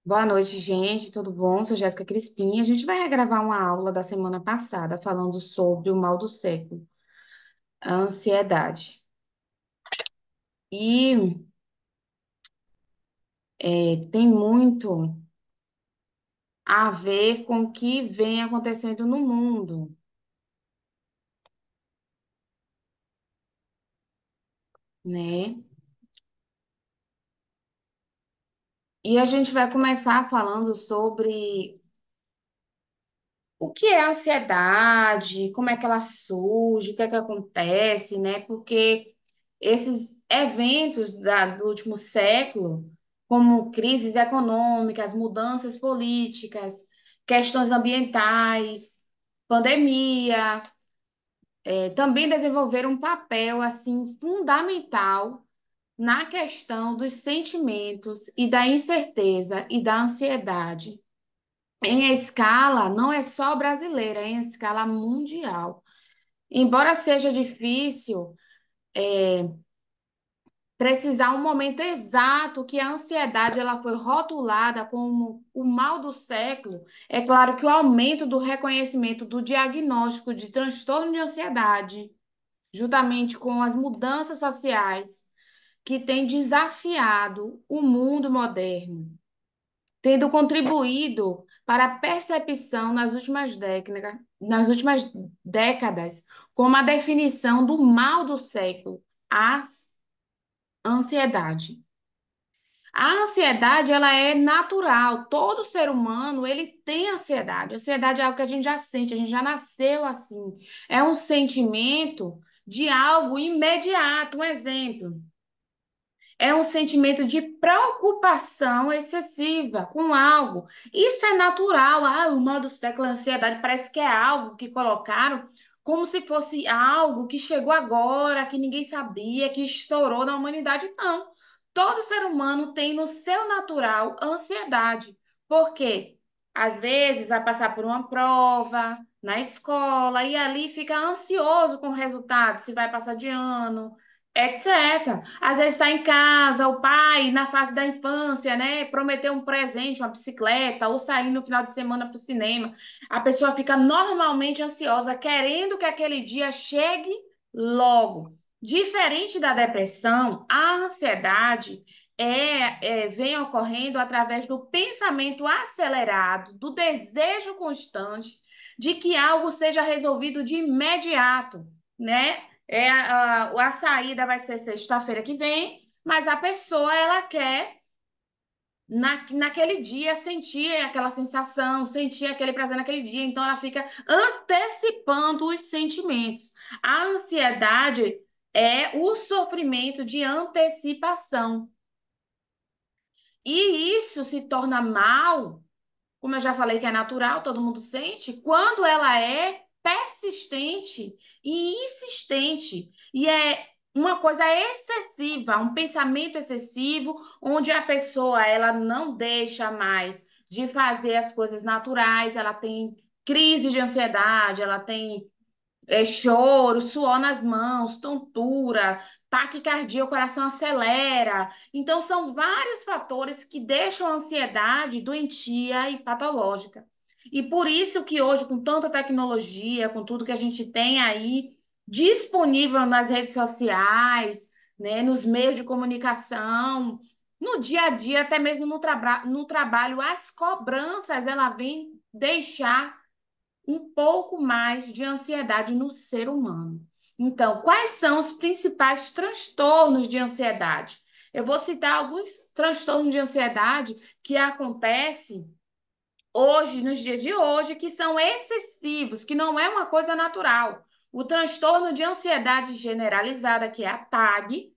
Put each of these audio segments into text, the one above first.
Boa noite, gente. Tudo bom? Sou Jéssica Crispim. A gente vai regravar uma aula da semana passada falando sobre o mal do século, a ansiedade. E tem muito a ver com o que vem acontecendo no mundo, né? E a gente vai começar falando sobre o que é a ansiedade, como é que ela surge, o que é que acontece, né? Porque esses eventos do último século, como crises econômicas, mudanças políticas, questões ambientais, pandemia, também desenvolveram um papel assim fundamental na questão dos sentimentos e da incerteza e da ansiedade em escala não é só brasileira, é em escala mundial. Embora seja difícil precisar um momento exato que a ansiedade ela foi rotulada como o mal do século, é claro que o aumento do reconhecimento do diagnóstico de transtorno de ansiedade, juntamente com as mudanças sociais que têm desafiado o mundo moderno, tendo contribuído para a percepção nas últimas décadas como a definição do mal do século, a ansiedade. A ansiedade, ela é natural. Todo ser humano, ele tem ansiedade. A ansiedade é algo que a gente já sente, a gente já nasceu assim. É um sentimento de algo imediato. Um exemplo. É um sentimento de preocupação excessiva com algo. Isso é natural. Ah, o mal do século, a ansiedade, parece que é algo que colocaram como se fosse algo que chegou agora, que ninguém sabia, que estourou na humanidade. Não. Todo ser humano tem no seu natural ansiedade. Por quê? Às vezes vai passar por uma prova na escola e ali fica ansioso com o resultado, se vai passar de ano, etc. Às vezes está em casa, o pai, na fase da infância, né, prometeu um presente, uma bicicleta, ou sair no final de semana para o cinema. A pessoa fica normalmente ansiosa, querendo que aquele dia chegue logo. Diferente da depressão, a ansiedade vem ocorrendo através do pensamento acelerado, do desejo constante de que algo seja resolvido de imediato, né? A saída vai ser sexta-feira que vem, mas a pessoa ela quer naquele dia sentir aquela sensação, sentir aquele prazer naquele dia, então ela fica antecipando os sentimentos. A ansiedade é o sofrimento de antecipação. E isso se torna mal, como eu já falei que é natural, todo mundo sente, quando ela é persistente e insistente. E é uma coisa excessiva, um pensamento excessivo, onde a pessoa ela não deixa mais de fazer as coisas naturais, ela tem crise de ansiedade, ela tem choro, suor nas mãos, tontura, taquicardia, o coração acelera. Então, são vários fatores que deixam a ansiedade doentia e patológica. E por isso que hoje, com tanta tecnologia, com tudo que a gente tem aí disponível nas redes sociais, né, nos meios de comunicação, no dia a dia, até mesmo no trabalho, as cobranças, ela vem deixar um pouco mais de ansiedade no ser humano. Então, quais são os principais transtornos de ansiedade? Eu vou citar alguns transtornos de ansiedade que acontecem hoje, nos dias de hoje, que são excessivos, que não é uma coisa natural. O transtorno de ansiedade generalizada, que é a TAG,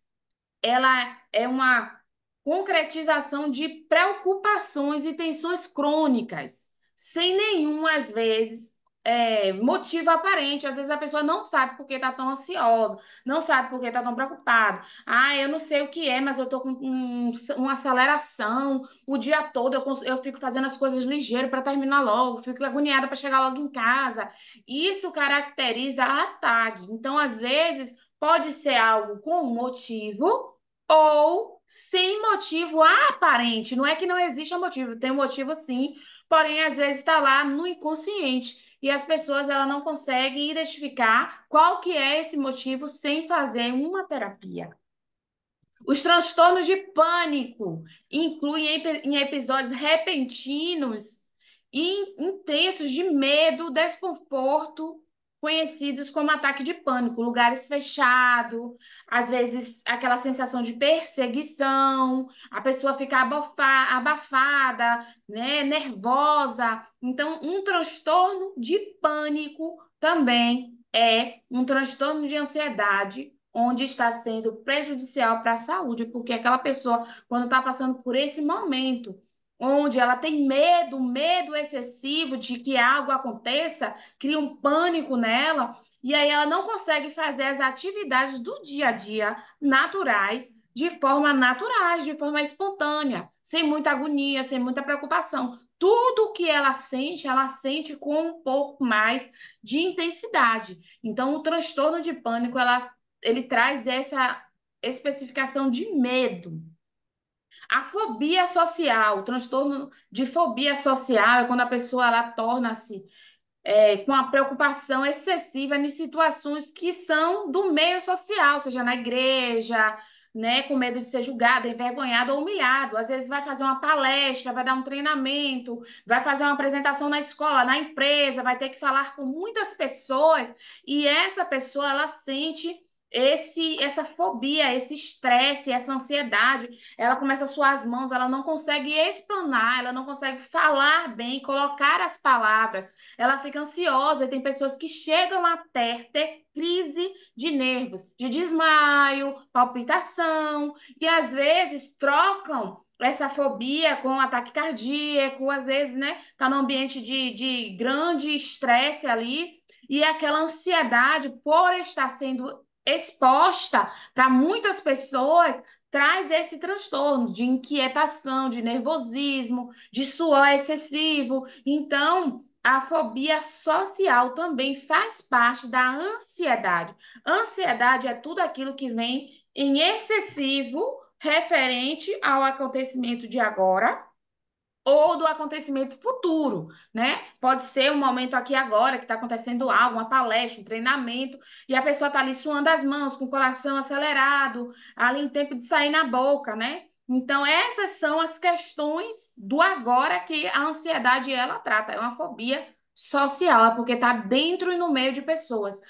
ela é uma concretização de preocupações e tensões crônicas, sem nenhum, às vezes, motivo aparente. Às vezes a pessoa não sabe por que está tão ansiosa, não sabe por que está tão preocupado. Ah, eu não sei o que é, mas eu estou com uma aceleração o dia todo, eu fico fazendo as coisas ligeiro para terminar logo, fico agoniada para chegar logo em casa. Isso caracteriza a TAG. Então, às vezes, pode ser algo com um motivo, ou sem motivo aparente. Não é que não exista motivo, tem um motivo sim, porém às vezes está lá no inconsciente. E as pessoas ela não conseguem identificar qual que é esse motivo sem fazer uma terapia. Os transtornos de pânico incluem em episódios repentinos e intensos de medo, desconforto, conhecidos como ataque de pânico, lugares fechados, às vezes aquela sensação de perseguição, a pessoa fica abafada, né, nervosa. Então, um transtorno de pânico também é um transtorno de ansiedade onde está sendo prejudicial para a saúde, porque aquela pessoa, quando está passando por esse momento, onde ela tem medo, medo excessivo de que algo aconteça, cria um pânico nela, e aí ela não consegue fazer as atividades do dia a dia naturais, de forma espontânea, sem muita agonia, sem muita preocupação. Tudo que ela sente com um pouco mais de intensidade. Então, o transtorno de pânico, ele traz essa especificação de medo. A fobia social, o transtorno de fobia social é quando a pessoa ela torna-se com a preocupação excessiva em situações que são do meio social, seja na igreja, né, com medo de ser julgado, envergonhado ou humilhado. Às vezes vai fazer uma palestra, vai dar um treinamento, vai fazer uma apresentação na escola, na empresa, vai ter que falar com muitas pessoas e essa pessoa ela sente essa fobia, esse estresse, essa ansiedade, ela começa a suar as mãos, ela não consegue explanar, ela não consegue falar bem, colocar as palavras, ela fica ansiosa e tem pessoas que chegam até ter crise de nervos, de desmaio, palpitação, e às vezes trocam essa fobia com ataque cardíaco, às vezes, né, tá num ambiente de grande estresse ali, e aquela ansiedade por estar sendo exposta para muitas pessoas traz esse transtorno de inquietação, de nervosismo, de suor excessivo. Então, a fobia social também faz parte da ansiedade. Ansiedade é tudo aquilo que vem em excessivo referente ao acontecimento de agora ou do acontecimento futuro, né? Pode ser um momento aqui agora que está acontecendo algo, uma palestra, um treinamento, e a pessoa está ali suando as mãos, com o coração acelerado, ali em tempo de sair na boca, né? Então, essas são as questões do agora que a ansiedade ela trata. É uma fobia social, é porque está dentro e no meio de pessoas.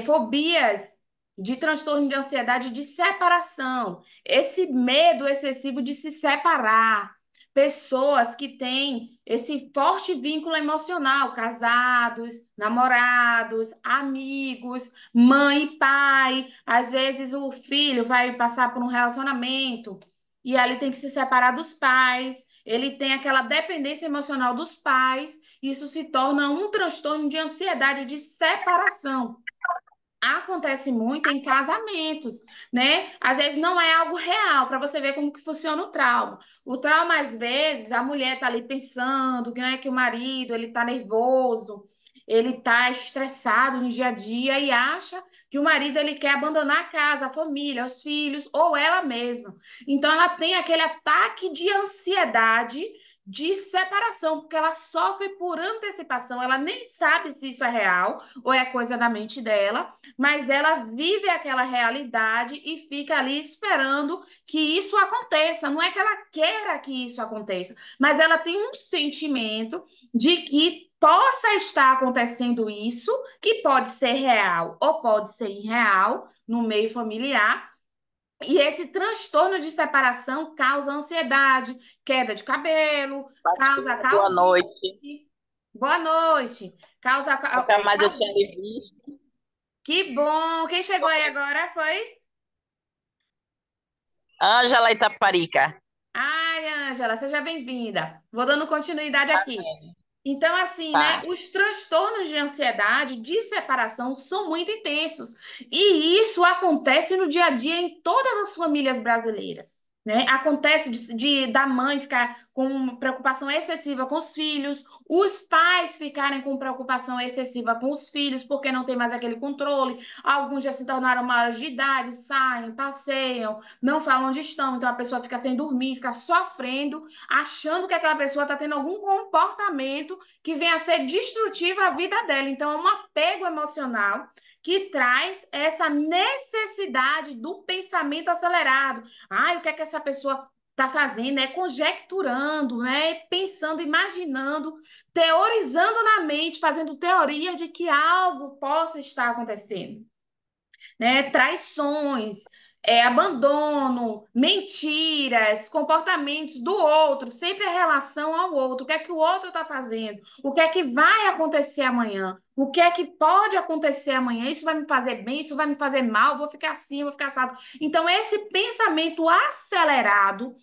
Fobias de transtorno de ansiedade de separação, esse medo excessivo de se separar, pessoas que têm esse forte vínculo emocional, casados, namorados, amigos, mãe e pai, às vezes o filho vai passar por um relacionamento e ali tem que se separar dos pais, ele tem aquela dependência emocional dos pais, isso se torna um transtorno de ansiedade de separação. Acontece muito em casamentos, né? Às vezes não é algo real, para você ver como que funciona o trauma. O trauma, às vezes, a mulher tá ali pensando que, né, que o marido, ele tá nervoso, ele tá estressado no dia a dia e acha que o marido, ele quer abandonar a casa, a família, os filhos, ou ela mesma. Então, ela tem aquele ataque de ansiedade de separação, porque ela sofre por antecipação, ela nem sabe se isso é real ou é coisa da mente dela, mas ela vive aquela realidade e fica ali esperando que isso aconteça. Não é que ela queira que isso aconteça, mas ela tem um sentimento de que possa estar acontecendo isso, que pode ser real ou pode ser irreal no meio familiar. E esse transtorno de separação causa ansiedade, queda de cabelo, causa Pastora, boa noite. calvície. Boa noite. Causa Nunca mais eu tinha lhe calvície. visto. Que bom! Quem chegou aí agora foi? Ângela Itaparica. Ai, Ângela, seja bem-vinda. Vou dando continuidade aqui. Então, assim, né? Tá. Os transtornos de ansiedade, de separação, são muito intensos. E isso acontece no dia a dia em todas as famílias brasileiras. né? Acontece da mãe ficar com preocupação excessiva com os filhos, os pais ficarem com preocupação excessiva com os filhos, porque não tem mais aquele controle. Alguns já se tornaram maiores de idade, saem, passeiam, não falam onde estão, então a pessoa fica sem dormir, fica sofrendo, achando que aquela pessoa está tendo algum comportamento que venha a ser destrutivo à vida dela. Então, é um apego emocional que traz essa necessidade do pensamento acelerado. Ai, o que é que essa pessoa está fazendo? É conjecturando, né? Pensando, imaginando, teorizando na mente, fazendo teoria de que algo possa estar acontecendo, né? Traições, abandono, mentiras, comportamentos do outro, sempre a relação ao outro, o que é que o outro está fazendo, o que é que vai acontecer amanhã, o que é que pode acontecer amanhã, isso vai me fazer bem, isso vai me fazer mal, vou ficar assim, vou ficar assado. Então, esse pensamento acelerado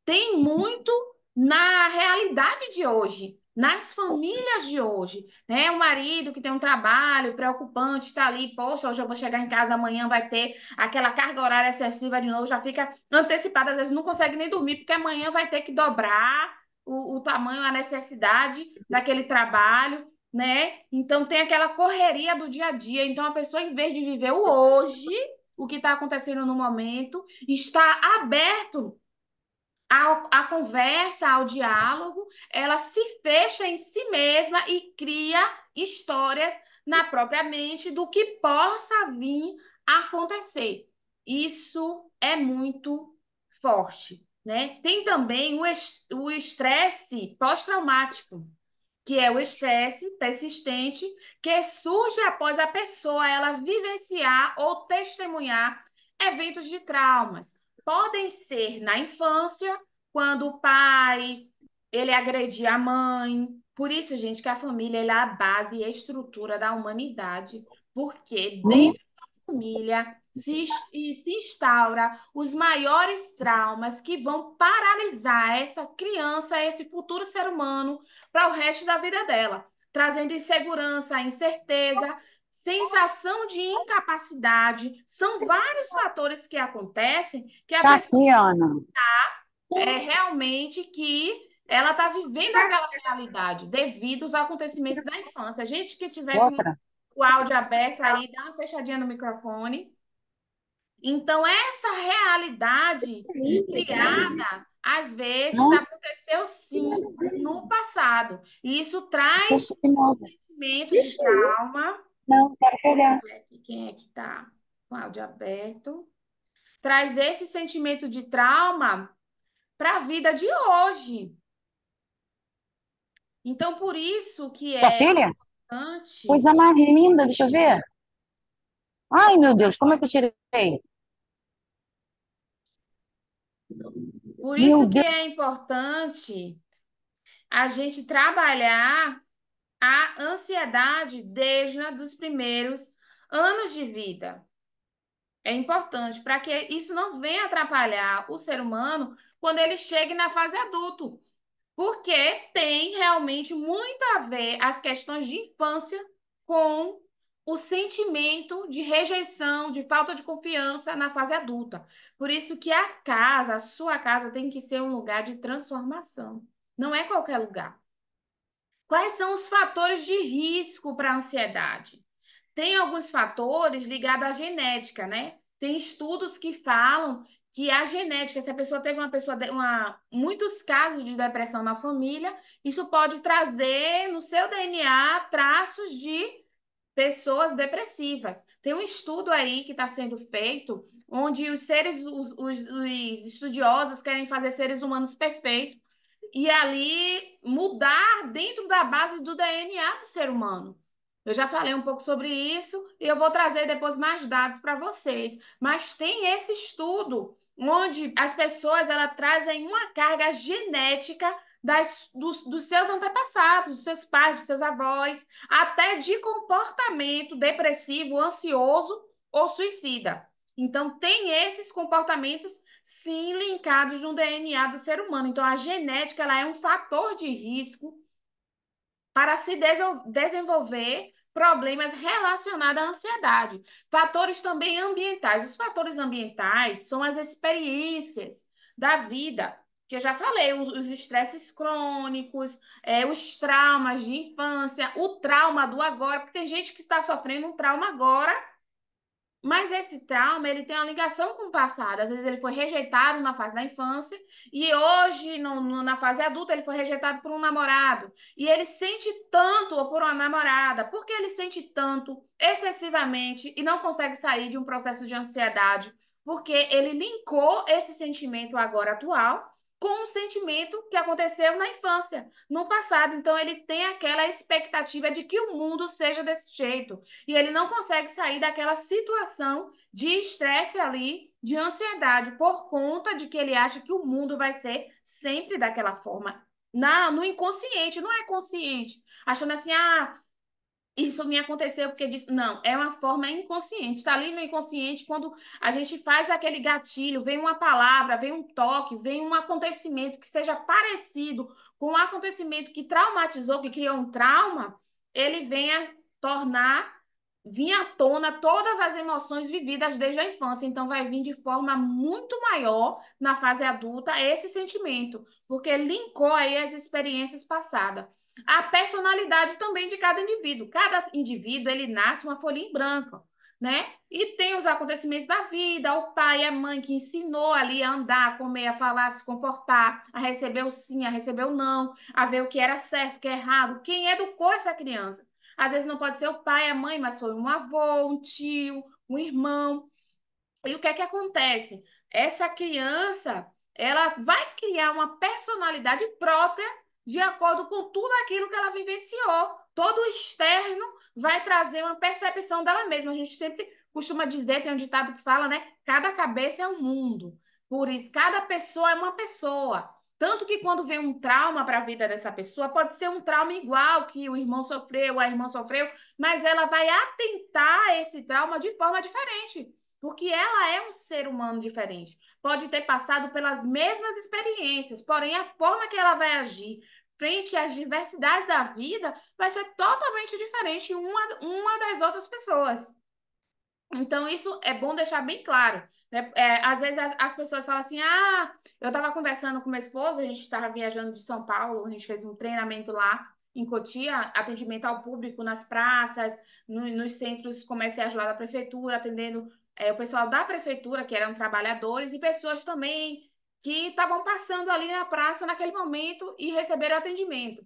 tem muito na realidade de hoje, nas famílias de hoje, né? O marido que tem um trabalho preocupante, está ali, poxa, hoje eu vou chegar em casa, amanhã vai ter aquela carga horária excessiva de novo, já fica antecipada, às vezes não consegue nem dormir, porque amanhã vai ter que dobrar o tamanho, a necessidade daquele trabalho, né? Então tem aquela correria do dia a dia. Então a pessoa, em vez de viver o hoje, o que está acontecendo no momento, está aberto a conversa, ao diálogo, ela se fecha em si mesma e cria histórias na própria mente do que possa vir a acontecer. Isso é muito forte, né? Tem também o estresse pós-traumático, que é o estresse persistente que surge após a pessoa ela vivenciar ou testemunhar eventos de traumas. Podem ser na infância, quando o pai ele agredia a mãe. Por isso, gente, que a família é a base e a estrutura da humanidade, porque Hum? dentro família se instaura os maiores traumas que vão paralisar essa criança, esse futuro ser humano, para o resto da vida dela, trazendo insegurança, incerteza, sensação de incapacidade. São vários fatores que acontecem que a Tá pessoa aqui, Ana. realmente que ela está vivendo aquela realidade devido aos acontecimentos da infância. A gente que tiver com Outra. o áudio aberto aí, dá uma fechadinha no microfone. Então, essa realidade criada, às vezes, Não, aconteceu sim no passado. E isso isso é traz chupinosa. sentimentos de trauma. Não, quero pegar. Deixa eu ver aqui quem é que está com o áudio aberto? Traz esse sentimento de trauma para a vida de hoje. Então, por isso que Sua é filha? importante, Coisa mais linda, deixa eu ver. Ai, meu Deus, como é que eu tirei? por Meu isso que Deus, é importante a gente trabalhar a ansiedade desde os primeiros anos de vida. É importante para que isso não venha atrapalhar o ser humano quando ele chegue na fase adulto, porque tem realmente muito a ver as questões de infância com o sentimento de rejeição, de falta de confiança na fase adulta. Por isso que a casa, a sua casa, tem que ser um lugar de transformação. Não é qualquer lugar. Quais são os fatores de risco para a ansiedade? Tem alguns fatores ligados à genética, né? Tem estudos que falam que a genética, se a pessoa teve muitos casos de depressão na família, isso pode trazer no seu DNA traços de pessoas depressivas. Tem um estudo aí que está sendo feito, onde os estudiosos querem fazer seres humanos perfeitos e ali mudar dentro da base do DNA do ser humano. Eu já falei um pouco sobre isso e eu vou trazer depois mais dados para vocês. Mas tem esse estudo onde as pessoas elas trazem uma carga genética dos seus antepassados, dos seus pais, dos seus avós, até de comportamento depressivo, ansioso ou suicida. Então, tem esses comportamentos sim linkados no DNA do ser humano. Então, a genética ela é um fator de risco para se desenvolver problemas relacionados à ansiedade. Fatores também ambientais. Os fatores ambientais são as experiências, da vida. Que eu já falei, os estresses crônicos, os traumas de infância, o trauma do agora, porque tem gente que está sofrendo um trauma agora, mas esse trauma, ele tem uma ligação com o passado. Às vezes ele foi rejeitado na fase da infância e hoje, na fase adulta, ele foi rejeitado por um namorado. E ele sente tanto, ou por uma namorada, porque ele sente tanto, excessivamente, e não consegue sair de um processo de ansiedade, porque ele linkou esse sentimento agora atual com um sentimento que aconteceu na infância, no passado. Então ele tem aquela expectativa de que o mundo seja desse jeito e ele não consegue sair daquela situação de estresse ali, de ansiedade, por conta de que ele acha que o mundo vai ser sempre daquela forma. No inconsciente, não é consciente. Achando assim, isso me aconteceu porque disse. Não, é uma forma inconsciente. Está ali no inconsciente quando a gente faz aquele gatilho, vem uma palavra, vem um toque, vem um acontecimento que seja parecido com um acontecimento que traumatizou, que criou um trauma, ele vem a tornar vir à tona todas as emoções vividas desde a infância. Então, vai vir de forma muito maior na fase adulta esse sentimento, porque linkou aí as experiências passadas. A personalidade também de cada indivíduo. Cada indivíduo, ele nasce uma folhinha em branco, né? E tem os acontecimentos da vida, o pai e a mãe que ensinou ali a andar, a comer, a falar, a se comportar, a receber o sim, a receber o não, a ver o que era certo, o que é errado. Quem educou essa criança? Às vezes não pode ser o pai, a mãe, mas foi um avô, um tio, um irmão. E o que é que acontece? Essa criança, ela vai criar uma personalidade própria de acordo com tudo aquilo que ela vivenciou. Todo o externo vai trazer uma percepção dela mesma. A gente sempre costuma dizer, tem um ditado que fala, né? Cada cabeça é um mundo. Por isso, cada pessoa é uma pessoa. Tanto que quando vem um trauma para a vida dessa pessoa, pode ser um trauma igual que o irmão sofreu, a irmã sofreu, mas ela vai atentar esse trauma de forma diferente porque ela é um ser humano diferente. Pode ter passado pelas mesmas experiências, porém a forma que ela vai agir frente às diversidades da vida vai ser totalmente diferente uma das outras pessoas. Então, isso é bom deixar bem claro, né? Às vezes as pessoas falam assim: eu estava conversando com meu esposo, a gente estava viajando de São Paulo, a gente fez um treinamento lá em Cotia, atendimento ao público nas praças, nos centros comerciais lá da prefeitura, atendendo o pessoal da prefeitura, que eram trabalhadores, e pessoas também que estavam passando ali na praça naquele momento e receberam atendimento.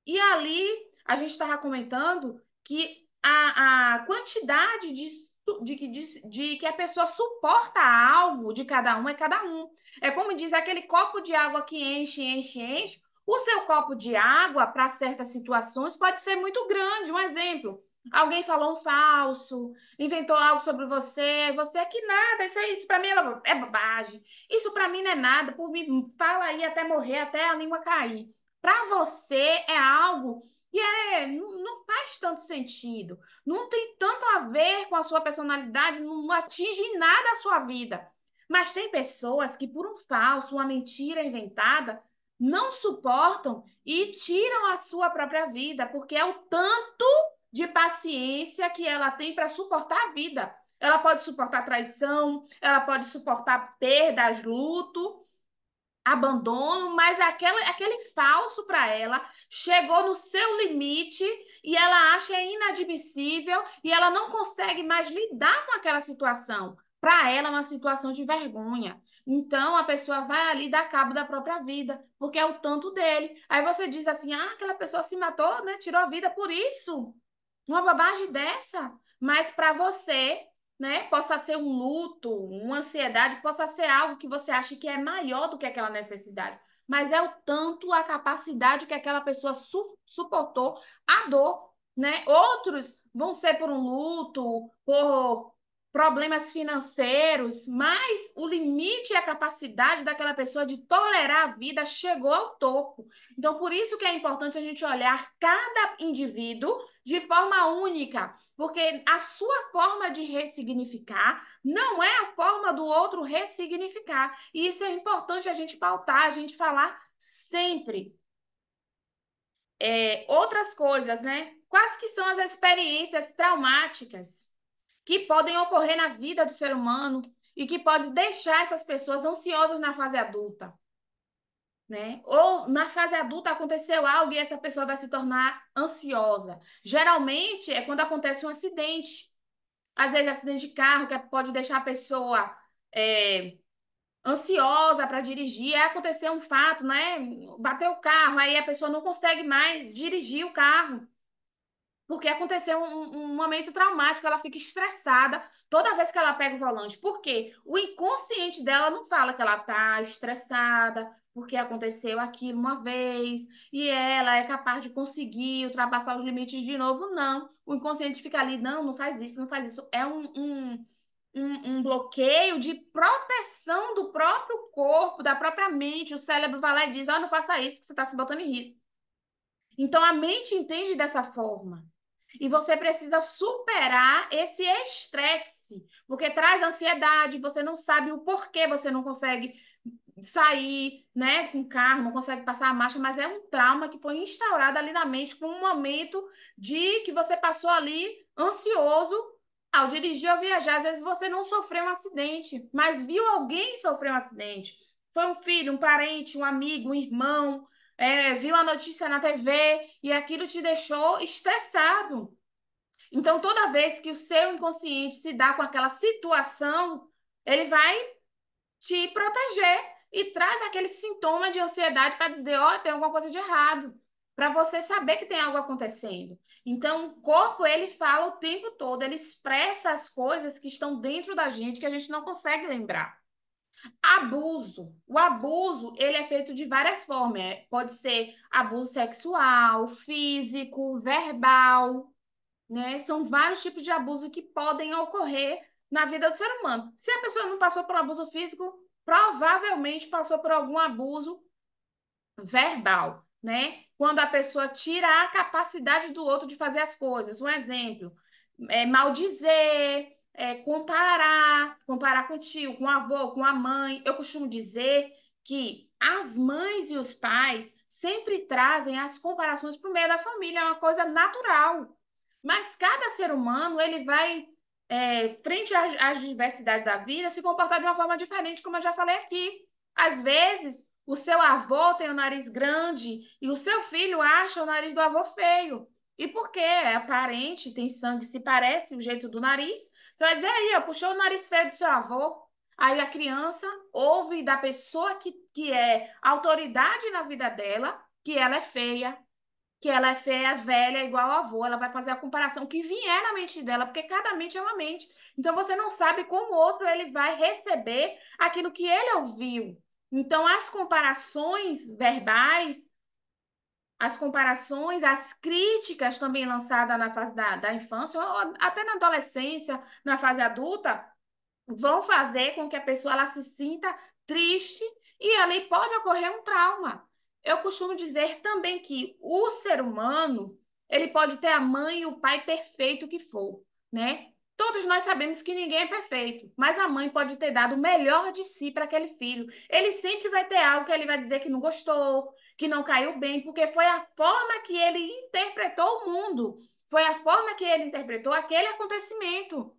E ali a gente estava comentando que a quantidade de que a pessoa suporta algo de cada um é cada um. É como diz aquele copo de água que enche, enche, enche. O seu copo de água, para certas situações, pode ser muito grande. Um exemplo. Alguém falou um falso, inventou algo sobre você, você é que nada, isso para mim é bobagem. Isso para mim não é nada, por mim, fala aí até morrer, até a língua cair. Para você é algo que não faz tanto sentido, não tem tanto a ver com a sua personalidade, não atinge em nada a sua vida. Mas tem pessoas que, por um falso, uma mentira inventada, não suportam e tiram a sua própria vida, porque é o tanto de paciência que ela tem para suportar a vida. Ela pode suportar traição, ela pode suportar perdas, luto, abandono, mas aquele falso para ela chegou no seu limite e ela acha inadmissível e ela não consegue mais lidar com aquela situação. Para ela é uma situação de vergonha. Então a pessoa vai ali dar cabo da própria vida, porque é o tanto dele. Aí você diz assim: aquela pessoa se matou, né? Tirou a vida por isso. Uma bobagem dessa. Mas para você, né, possa ser um luto, uma ansiedade, possa ser algo que você acha que é maior do que aquela necessidade. Mas é o tanto a capacidade que aquela pessoa suportou a dor, né? Outros vão ser por um luto, por problemas financeiros, mas o limite e a capacidade daquela pessoa de tolerar a vida chegou ao topo. Então, por isso que é importante a gente olhar cada indivíduo de forma única, porque a sua forma de ressignificar não é a forma do outro ressignificar. E isso é importante a gente pautar, a gente falar sempre. Outras coisas, né? Quais que são as experiências traumáticas que podem ocorrer na vida do ser humano e que pode deixar essas pessoas ansiosas na fase adulta, né? Ou na fase adulta aconteceu algo e essa pessoa vai se tornar ansiosa. Geralmente é quando acontece um acidente. Às vezes, acidente de carro, que pode deixar a pessoa é, ansiosa para dirigir. Aí aconteceu um fato, né? Bateu o carro, aí a pessoa não consegue mais dirigir o carro. Porque aconteceu um momento traumático, ela fica estressada toda vez que ela pega o volante. Por quê? O inconsciente dela não fala que ela está estressada, porque aconteceu aquilo uma vez, e ela é capaz de conseguir ultrapassar os limites de novo. Não. O inconsciente fica ali, não, não faz isso, não faz isso. É um bloqueio de proteção do próprio corpo, da própria mente. O cérebro vai lá e diz: ó, não faça isso, que você está se botando em risco. Então a mente entende dessa forma. E você precisa superar esse estresse, porque traz ansiedade, você não sabe o porquê você não consegue sair, né, com o carro, não consegue passar a marcha, mas é um trauma que foi instaurado ali na mente com um momento de que você passou ali ansioso ao dirigir ou viajar. Às vezes você não sofreu um acidente, mas viu alguém sofrer um acidente. Foi um filho, um parente, um amigo, um irmão, viu a notícia na TV e aquilo te deixou estressado. Então, toda vez que o seu inconsciente se dá com aquela situação, ele vai te proteger e traz aquele sintoma de ansiedade para dizer, ó, tem alguma coisa de errado, para você saber que tem algo acontecendo. Então, o corpo, ele fala o tempo todo, ele expressa as coisas que estão dentro da gente que a gente não consegue lembrar. Abuso. O abuso, ele é feito de várias formas. Pode ser abuso sexual, físico, verbal, né? São vários tipos de abuso que podem ocorrer na vida do ser humano. Se a pessoa não passou por abuso físico, provavelmente passou por algum abuso verbal, né? Quando a pessoa tira a capacidade do outro de fazer as coisas. Um exemplo, maldizer, comparar com o tio, com o avô, com a mãe. Eu costumo dizer que as mães e os pais sempre trazem as comparações para o meio da família, é uma coisa natural. Mas cada ser humano, ele vai, frente às diversidades da vida, se comportar de uma forma diferente, como eu já falei aqui. Às vezes, o seu avô tem o nariz grande e o seu filho acha o nariz do avô feio. E por quê? É aparente, tem sangue, se parece o jeito do nariz. Você vai dizer aí, ó, puxou o nariz feio do seu avô. Aí a criança ouve da pessoa que é autoridade na vida dela que ela é feia, que ela é feia, velha, igual ao avô. Ela vai fazer a comparação que vier na mente dela, porque cada mente é uma mente. Então você não sabe como o outro ele vai receber aquilo que ele ouviu. Então as comparações verbais, as comparações, as críticas também lançadas na fase da infância, ou até na adolescência, na fase adulta, vão fazer com que a pessoa ela se sinta triste e ali pode ocorrer um trauma. Eu costumo dizer também que o ser humano, ele pode ter a mãe e o pai perfeito que for, né? Todos nós sabemos que ninguém é perfeito, mas a mãe pode ter dado o melhor de si para aquele filho. Ele sempre vai ter algo que ele vai dizer que não gostou, que não caiu bem, porque foi a forma que ele interpretou o mundo, foi a forma que ele interpretou aquele acontecimento.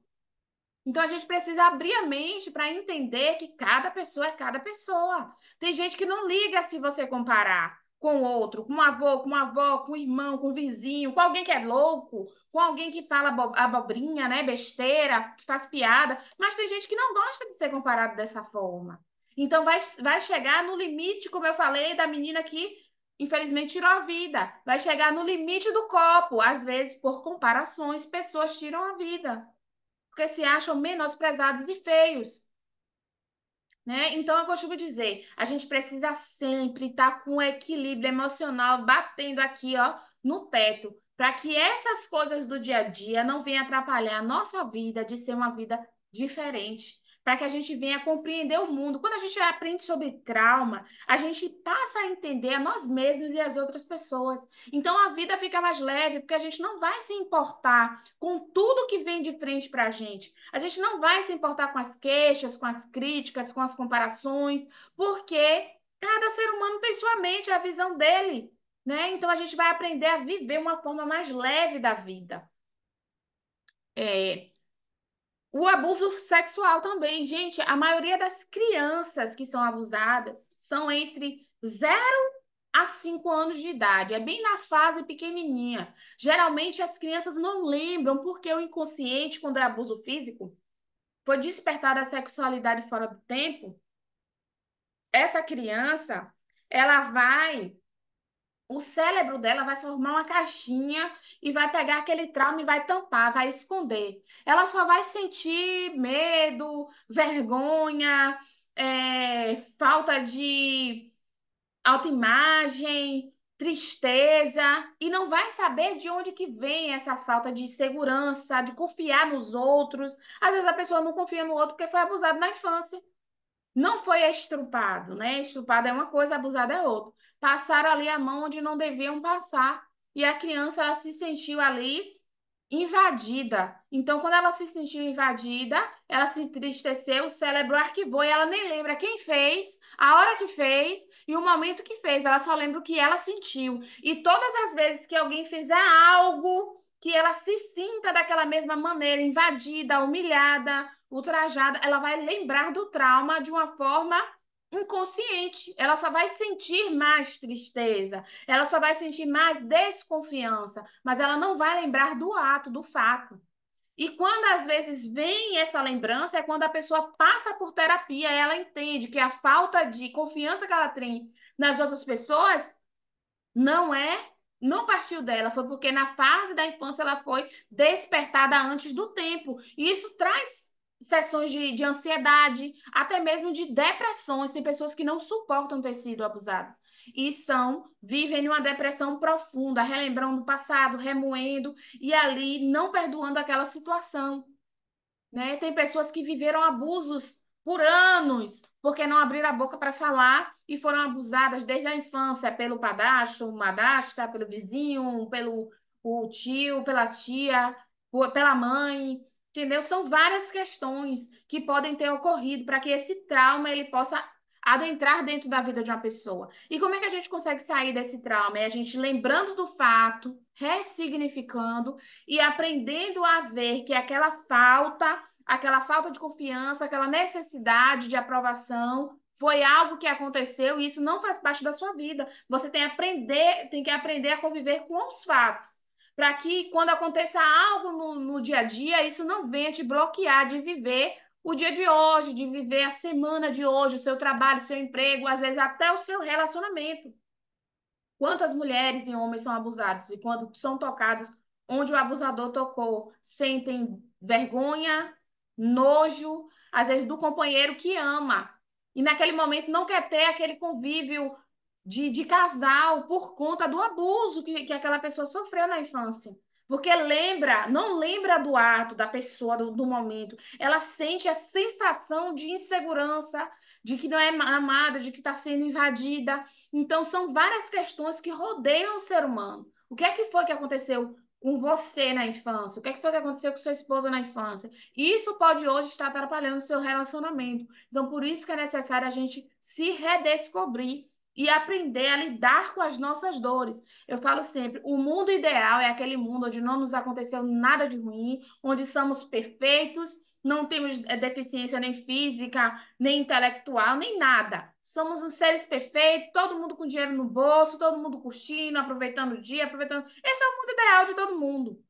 Então a gente precisa abrir a mente para entender que cada pessoa é cada pessoa. Tem gente que não liga se você comparar com outro, com um avô, com uma avó, com um irmão, com um vizinho, com alguém que é louco, com alguém que fala abobrinha, né, besteira, que faz piada. Mas tem gente que não gosta de ser comparado dessa forma. Então vai chegar no limite, como eu falei, da menina que infelizmente tirou a vida. Vai chegar no limite do copo. Às vezes, por comparações, pessoas tiram a vida porque se acham menosprezados e feios, né? Então eu costumo dizer, a gente precisa sempre estar com o equilíbrio emocional batendo aqui, ó, no teto, para que essas coisas do dia a dia não venham atrapalhar a nossa vida de ser uma vida diferente. Para que a gente venha compreender o mundo. Quando a gente aprende sobre trauma, a gente passa a entender a nós mesmos e as outras pessoas. Então a vida fica mais leve, porque a gente não vai se importar com tudo que vem de frente para a gente. A gente não vai se importar com as queixas, com as críticas, com as comparações, porque cada ser humano tem sua mente, a visão dele, né? Então a gente vai aprender a viver uma forma mais leve da vida. É, O abuso sexual também, gente, a maioria das crianças que são abusadas são entre 0 a 5 anos de idade, é bem na fase pequenininha. Geralmente as crianças não lembram porque o inconsciente, quando é abuso físico, foi despertada a sexualidade fora do tempo. Essa criança, ela vai o cérebro dela vai formar uma caixinha e vai pegar aquele trauma e vai tampar, vai esconder. Ela só vai sentir medo, vergonha, falta de autoimagem, tristeza, e não vai saber de onde que vem essa falta de segurança, de confiar nos outros. Às vezes a pessoa não confia no outro porque foi abusada na infância. Não foi estrupado, né? Estrupado é uma coisa, abusado é outra. Passaram ali a mão onde não deviam passar. E a criança ela se sentiu ali invadida. Então, quando ela se sentiu invadida, ela se entristeceu, o cérebro arquivou e ela nem lembra quem fez, a hora que fez e o momento que fez. Ela só lembra o que ela sentiu. E todas as vezes que alguém fizer algo que ela se sinta daquela mesma maneira, invadida, humilhada, ultrajada, ela vai lembrar do trauma de uma forma inconsciente. Ela só vai sentir mais tristeza, ela só vai sentir mais desconfiança, mas ela não vai lembrar do ato, do fato. E quando às vezes vem essa lembrança, é quando a pessoa passa por terapia, ela entende que a falta de confiança que ela tem nas outras pessoas não partiu dela, foi porque na fase da infância ela foi despertada antes do tempo. E isso traz sessões de ansiedade, até mesmo de depressões. Tem pessoas que não suportam ter sido abusadas e vivem uma depressão profunda, relembrando o passado, remoendo e ali não perdoando aquela situação, né? Tem pessoas que viveram abusos por anos, porque não abriram a boca para falar e foram abusadas desde a infância pelo padrasto, madrasta, pelo vizinho, pelo o tio, pela tia, pela mãe, entendeu? São várias questões que podem ter ocorrido para que esse trauma ele possa adentrar dentro da vida de uma pessoa. E como é que a gente consegue sair desse trauma? É a gente lembrando do fato, ressignificando e aprendendo a ver que aquela falta de confiança, aquela necessidade de aprovação, foi algo que aconteceu e isso não faz parte da sua vida. Você tem que aprender a conviver com os fatos, para que quando aconteça algo no dia a dia, isso não venha te bloquear de viver o dia de hoje, de viver a semana de hoje, o seu trabalho, o seu emprego, às vezes até o seu relacionamento. Quantas mulheres e homens são abusados e quando são tocados onde o abusador tocou, sentem vergonha, nojo, às vezes do companheiro que ama. E naquele momento não quer ter aquele convívio de casal por conta do abuso que aquela pessoa sofreu na infância. Porque não lembra do ato, da pessoa, do momento. Ela sente a sensação de insegurança, de que não é amada, de que está sendo invadida. Então, são várias questões que rodeiam o ser humano. O que é que foi que aconteceu com você na infância? O que é que foi que aconteceu com sua esposa na infância? Isso pode hoje estar atrapalhando o seu relacionamento. Então, por isso que é necessário a gente se redescobrir e aprender a lidar com as nossas dores. Eu falo sempre, o mundo ideal é aquele mundo onde não nos aconteceu nada de ruim, onde somos perfeitos, não temos deficiência nem física, nem intelectual, nem nada. Somos uns seres perfeitos, todo mundo com dinheiro no bolso, todo mundo curtindo, aproveitando o dia, aproveitando. Esse é o mundo ideal de todo mundo.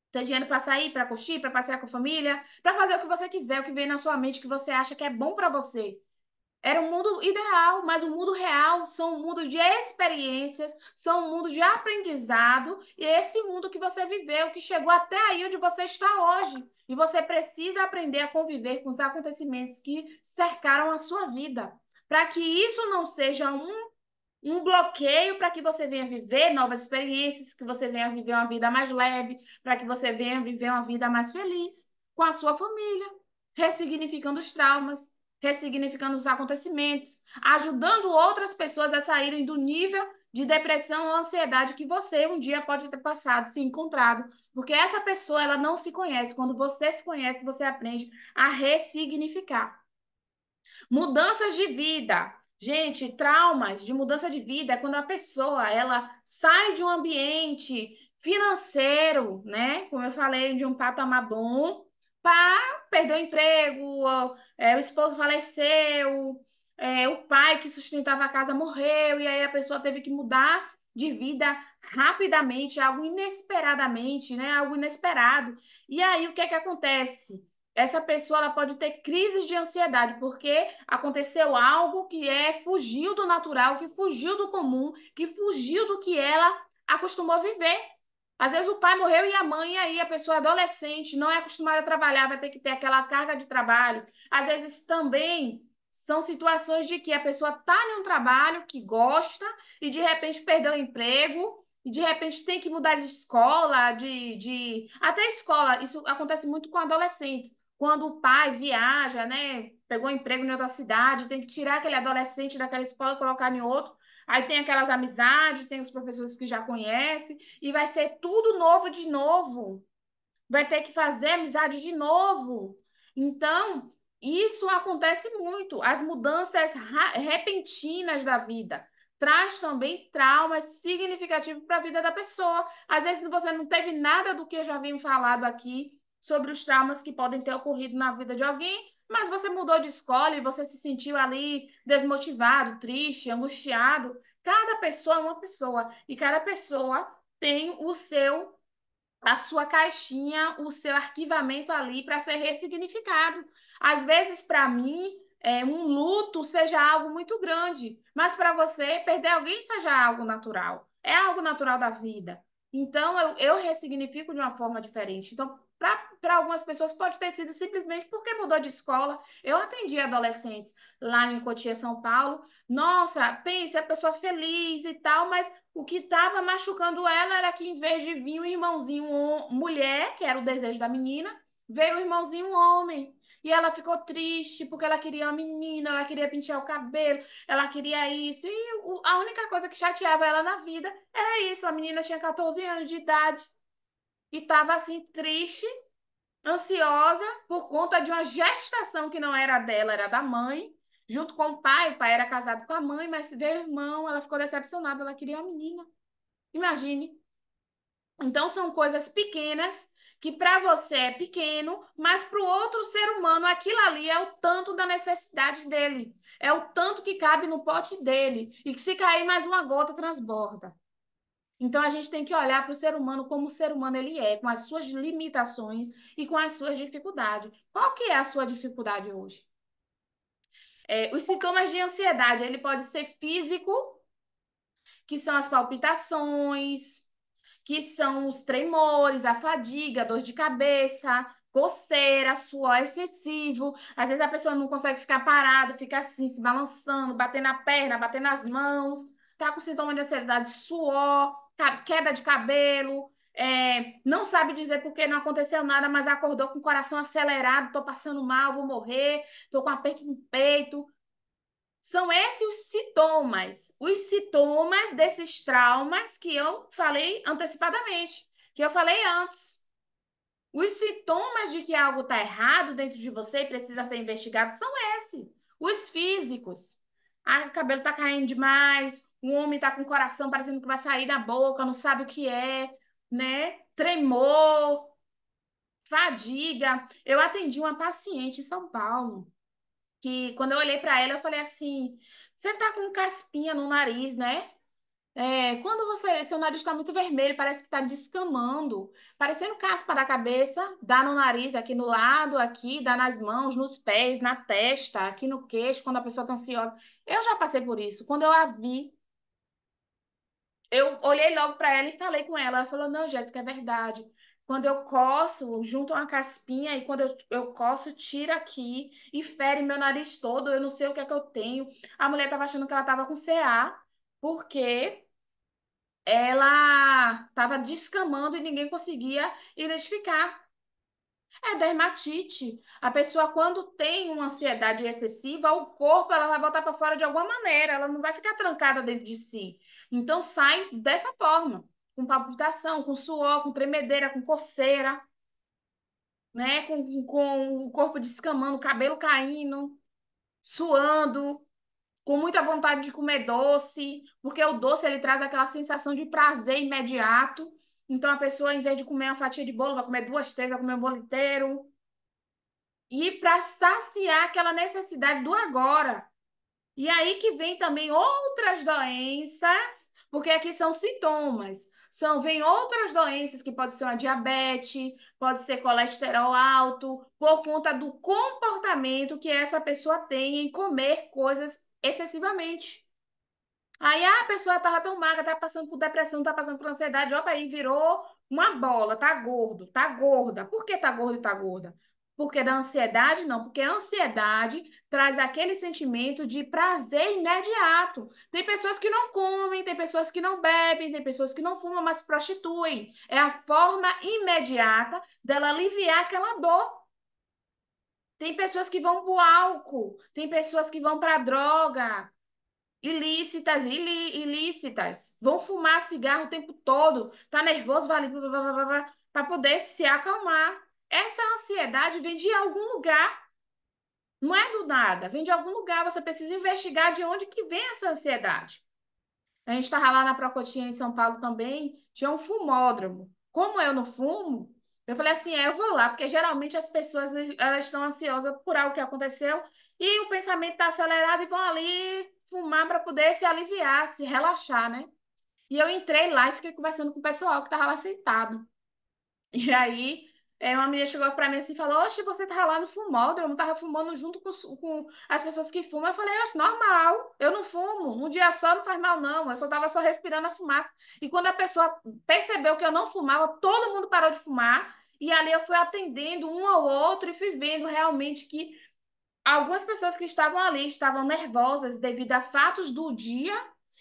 Ter dinheiro para sair, para curtir, para passear com a família, para fazer o que você quiser, o que vem na sua mente, que você acha que é bom para você. Era um mundo ideal, mas o mundo real são um mundo de experiências, são um mundo de aprendizado, e é esse mundo que você viveu, que chegou até aí onde você está hoje. E você precisa aprender a conviver com os acontecimentos que cercaram a sua vida, para que isso não seja um bloqueio para que você venha viver novas experiências, que você venha viver uma vida mais leve, para que você venha viver uma vida mais feliz com a sua família, ressignificando os traumas, ressignificando os acontecimentos, ajudando outras pessoas a saírem do nível de depressão ou ansiedade que você um dia pode ter passado, se encontrado, porque essa pessoa ela não se conhece. Quando você se conhece, você aprende a ressignificar. Mudanças de vida. Gente, traumas de mudança de vida é quando a pessoa ela sai de um ambiente financeiro, né? Como eu falei, de um patamar bom, para perdeu o emprego, o esposo faleceu, o pai que sustentava a casa morreu, e aí a pessoa teve que mudar de vida rapidamente, algo inesperadamente, né? Algo inesperado. E aí o que é que acontece? Essa pessoa ela pode ter crises de ansiedade, porque aconteceu algo que fugiu do natural, que fugiu do comum, que fugiu do que ela acostumou a viver. Às vezes o pai morreu e a mãe, e aí a pessoa adolescente não é acostumada a trabalhar, vai ter que ter aquela carga de trabalho. Às vezes também são situações de que a pessoa está em um trabalho que gosta e de repente perdeu o emprego e de repente tem que mudar de escola, até escola. Isso acontece muito com adolescentes. Quando o pai viaja, né, pegou um emprego em outra cidade, tem que tirar aquele adolescente daquela escola e colocar em outro. Aí tem aquelas amizades, tem os professores que já conhecem e vai ser tudo novo de novo. Vai ter que fazer amizade de novo. Então, isso acontece muito. As mudanças repentinas da vida traz também traumas significativos para a vida da pessoa. Às vezes você não teve nada do que eu já vim falado aqui sobre os traumas que podem ter ocorrido na vida de alguém, mas você mudou de escola e você se sentiu ali desmotivado, triste, angustiado. Cada pessoa é uma pessoa e cada pessoa tem a sua caixinha, o seu arquivamento ali para ser ressignificado. Às vezes, para mim, um luto seja algo muito grande, mas para você, perder alguém seja algo natural. É algo natural da vida. Então, eu ressignifico de uma forma diferente. Então, para algumas pessoas, pode ter sido simplesmente porque mudou de escola. Eu atendi adolescentes lá em Cotia, São Paulo. Nossa, pense, a pessoa feliz e tal, mas o que estava machucando ela era que, em vez de vir um irmãozinho mulher, que era o desejo da menina, veio um irmãozinho homem. E ela ficou triste porque ela queria uma menina, ela queria pentear o cabelo, ela queria isso. E a única coisa que chateava ela na vida era isso. A menina tinha 14 anos de idade e estava assim, triste, ansiosa, por conta de uma gestação que não era dela, era da mãe. Junto com o pai era casado com a mãe, mas veio o irmão, ela ficou decepcionada, ela queria uma menina. Imagine. Então, são coisas pequenas que para você é pequeno, mas para o outro ser humano, aquilo ali é o tanto da necessidade dele. É o tanto que cabe no pote dele. E que se cair mais uma gota, transborda. Então, a gente tem que olhar para o ser humano como o ser humano ele é, com as suas limitações e com as suas dificuldades. Qual que é a sua dificuldade hoje? Os sintomas de ansiedade, ele pode ser físico, que são as palpitações, que são os tremores, a fadiga, a dor de cabeça, coceira, suor excessivo. Às vezes a pessoa não consegue ficar parada, fica assim, se balançando, batendo na perna, batendo nas mãos, tá com sintoma de ansiedade, suor, queda de cabelo. Não sabe dizer por que não aconteceu nada, mas acordou com o coração acelerado, tô passando mal, vou morrer, tô com aperto no peito. São esses os sintomas desses traumas que eu falei antecipadamente, que eu falei antes. Os sintomas de que algo está errado dentro de você e precisa ser investigado são esses. Os físicos. Ah, o cabelo está caindo demais, o homem está com o coração parecendo que vai sair da boca, não sabe o que é, né? Tremor, fadiga. Eu atendi uma paciente em São Paulo que quando eu olhei para ela, eu falei assim: você tá com caspinha no nariz, né? Quando seu nariz está muito vermelho, parece que está descamando, parecendo caspa da cabeça, dá no nariz, aqui no lado, aqui, dá nas mãos, nos pés, na testa, aqui no queixo, quando a pessoa está ansiosa. Eu já passei por isso. Quando eu a vi, eu olhei logo para ela e falei com ela. Ela falou: não, Jéssica, é verdade. Quando eu coço, junto uma caspinha, e quando eu coço, tira aqui e fere meu nariz todo. Eu não sei o que é que eu tenho. A mulher estava achando que ela estava com CA, porque ela estava descamando e ninguém conseguia identificar. É dermatite. A pessoa, quando tem uma ansiedade excessiva, o corpo ela vai botar para fora de alguma maneira, ela não vai ficar trancada dentro de si. Então, sai dessa forma, com palpitação, com suor, com tremedeira, com coceira, né? Com o corpo descamando, o cabelo caindo, suando, com muita vontade de comer doce, porque o doce ele traz aquela sensação de prazer imediato. Então, a pessoa, em vez de comer uma fatia de bolo, vai comer duas, três, vai comer um bolo inteiro. e para saciar aquela necessidade do agora. E aí que vem também outras doenças, porque aqui são sintomas. Vem outras doenças que pode ser uma diabetes, pode ser colesterol alto, por conta do comportamento que essa pessoa tem em comer coisas excessivamente. Aí a pessoa tava tão magra, tá passando por depressão, tá passando por ansiedade, opa, aí virou uma bola, tá gordo, tá gorda. Por que tá gordo e tá gorda? Porque da ansiedade? Não, porque a ansiedade traz aquele sentimento de prazer imediato. Tem pessoas que não comem, tem pessoas que não bebem, tem pessoas que não fumam, mas se prostituem. É a forma imediata dela aliviar aquela dor. Tem pessoas que vão pro álcool, tem pessoas que vão pra droga, ilícitas. Vão fumar cigarro o tempo todo, tá nervoso, vai ali para poder se acalmar. Essa ansiedade vem de algum lugar, não é do nada, vem de algum lugar. Você precisa investigar de onde que vem essa ansiedade. A gente estava lá na Procotinha em São Paulo também, tinha um fumódromo. Como eu não fumo, eu falei assim, eu vou lá, porque geralmente as pessoas elas estão ansiosas por algo que aconteceu e o pensamento está acelerado e vão ali fumar para poder se aliviar, se relaxar, né? E eu entrei lá e fiquei conversando com o pessoal que estava lá sentado. E aí, uma menina chegou pra mim assim e falou: Oxe, você tava lá no fumódromo, tava fumando junto com as pessoas que fumam. Eu falei: Oxe, normal, eu não fumo. Um dia só não faz mal, não. Eu só tava só respirando a fumaça. E quando a pessoa percebeu que eu não fumava, todo mundo parou de fumar. E ali eu fui atendendo um ao outro e fui vendo realmente que algumas pessoas que estavam ali estavam nervosas devido a fatos do dia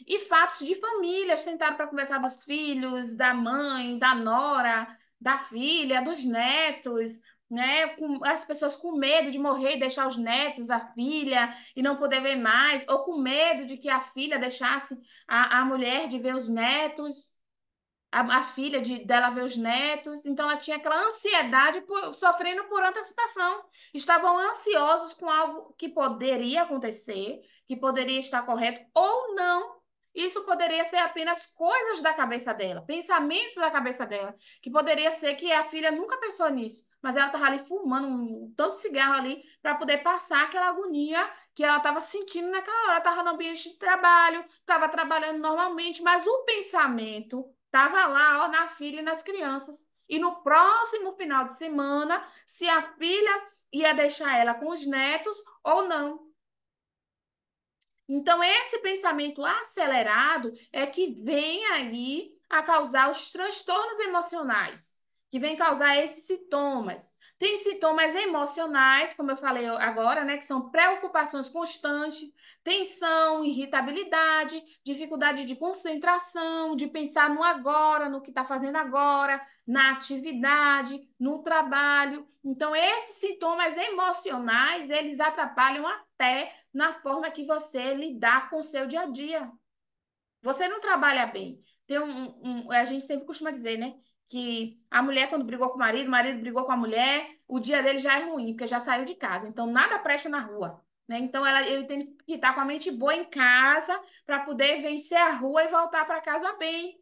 e fatos de famílias. Tentaram para conversar dos filhos, da mãe, da nora, da filha, dos netos, né? As pessoas com medo de morrer e deixar os netos, a filha, e não poder ver mais, ou com medo de que a filha deixasse a mulher de ver os netos, a filha dela ver os netos, então ela tinha aquela ansiedade sofrendo por antecipação. Estavam ansiosos com algo que poderia acontecer, que poderia estar correto ou não. Isso poderia ser apenas coisas da cabeça dela, pensamentos da cabeça dela, que poderia ser que a filha nunca pensou nisso, mas ela estava ali fumando um tanto de cigarro ali para poder passar aquela agonia que ela estava sentindo naquela hora. Estava no ambiente de trabalho, estava trabalhando normalmente, mas o pensamento estava lá, ó, na filha e nas crianças. E no próximo final de semana, se a filha ia deixar ela com os netos ou não. Então, esse pensamento acelerado é que vem aí a causar os transtornos emocionais, que vem causar esses sintomas. Tem sintomas emocionais, como eu falei agora, né, que são preocupações constantes, tensão, irritabilidade, dificuldade de concentração, de pensar no agora, no que está fazendo agora, na atividade, no trabalho. Então, esses sintomas emocionais, eles atrapalham até na forma que você lidar com o seu dia a dia. Você não trabalha bem. A gente sempre costuma dizer, né? Que a mulher, quando brigou com o marido brigou com a mulher, o dia dele já é ruim, porque já saiu de casa. Então, nada presta na rua. Né? Então, ele tem que estar com a mente boa em casa para poder vencer a rua e voltar para casa bem.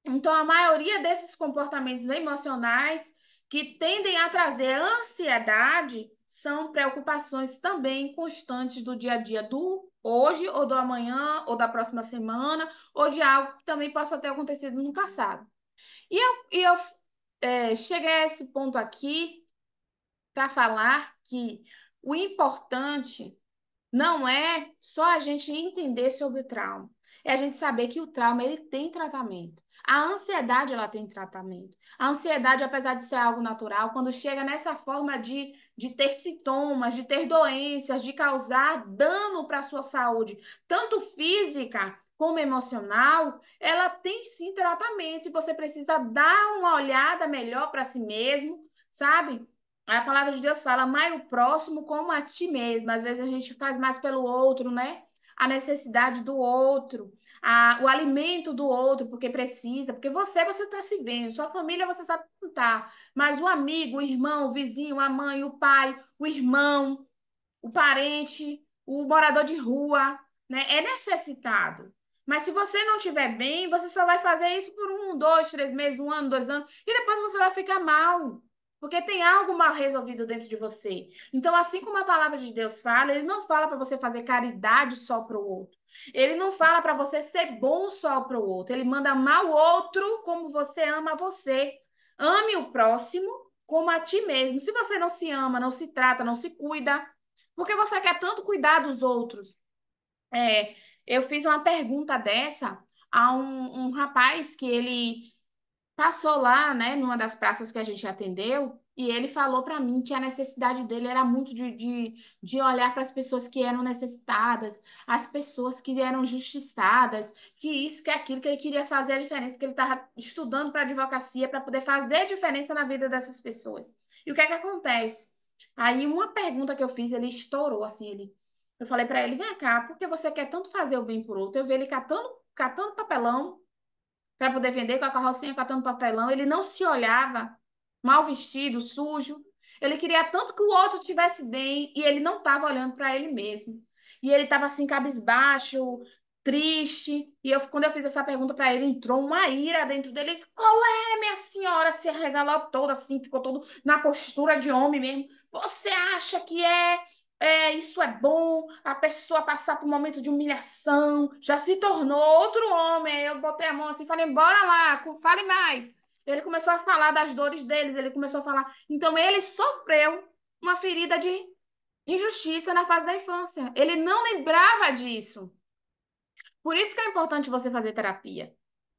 Então, a maioria desses comportamentos emocionais que tendem a trazer ansiedade são preocupações também constantes do dia a dia, do hoje ou do amanhã ou da próxima semana, ou de algo que também possa ter acontecido no passado. E eu cheguei a esse ponto aqui para falar que o importante não é só a gente entender sobre o trauma, é a gente saber que o trauma ele tem tratamento. A ansiedade ela tem tratamento. A ansiedade, apesar de ser algo natural, quando chega nessa forma de ter sintomas, de ter doenças, de causar dano para a sua saúde, tanto física como emocional, ela tem sim tratamento e você precisa dar uma olhada melhor para si mesmo, sabe? A palavra de Deus fala, amai o próximo como a ti mesmo. Às vezes a gente faz mais pelo outro, né? A necessidade do outro, o alimento do outro, porque precisa, porque você está se vendo, sua família você sabe contar, mas o amigo, o irmão, o vizinho, a mãe, o pai, o irmão, o parente, o morador de rua, né? É necessitado. Mas se você não estiver bem, você só vai fazer isso por 1, 2, 3 meses, 1 ano, 2 anos, e depois você vai ficar mal. Porque tem algo mal resolvido dentro de você. Então, assim como a palavra de Deus fala, ele não fala para você fazer caridade só para o outro. Ele não fala para você ser bom só para o outro. Ele manda amar o outro como você ama você. Ame o próximo como a ti mesmo. Se você não se ama, não se trata, não se cuida, porque você quer tanto cuidar dos outros. É, eu fiz uma pergunta dessa a um rapaz que ele passou lá, né, numa das praças que a gente atendeu, e ele falou para mim que a necessidade dele era muito de olhar para as pessoas que eram necessitadas, as pessoas que eram justiçadas, que isso, que aquilo, que ele queria fazer a diferença, que ele estava estudando para advocacia para poder fazer a diferença na vida dessas pessoas. E o que é que acontece? Aí uma pergunta que eu fiz, ele estourou assim, eu falei para ele, vem cá, por que você quer tanto fazer o bem por outro? Eu vi ele catando papelão para poder vender com a carrocinha catando papelão. Ele não se olhava mal vestido, sujo. Ele queria tanto que o outro tivesse bem e ele não estava olhando para ele mesmo. E ele estava assim, cabisbaixo, triste. E quando eu fiz essa pergunta para ele, entrou uma ira dentro dele. Qual é, minha senhora? Se arregalou toda assim, ficou todo na postura de homem mesmo. Você acha que isso é bom, a pessoa passar por um momento de humilhação, já se tornou outro homem. Aí eu botei a mão assim, falei, bora lá, fale mais. Ele começou a falar das dores deles, ele começou a falar. Então ele sofreu uma ferida de injustiça na fase da infância. Ele não lembrava disso. Por isso que é importante você fazer terapia.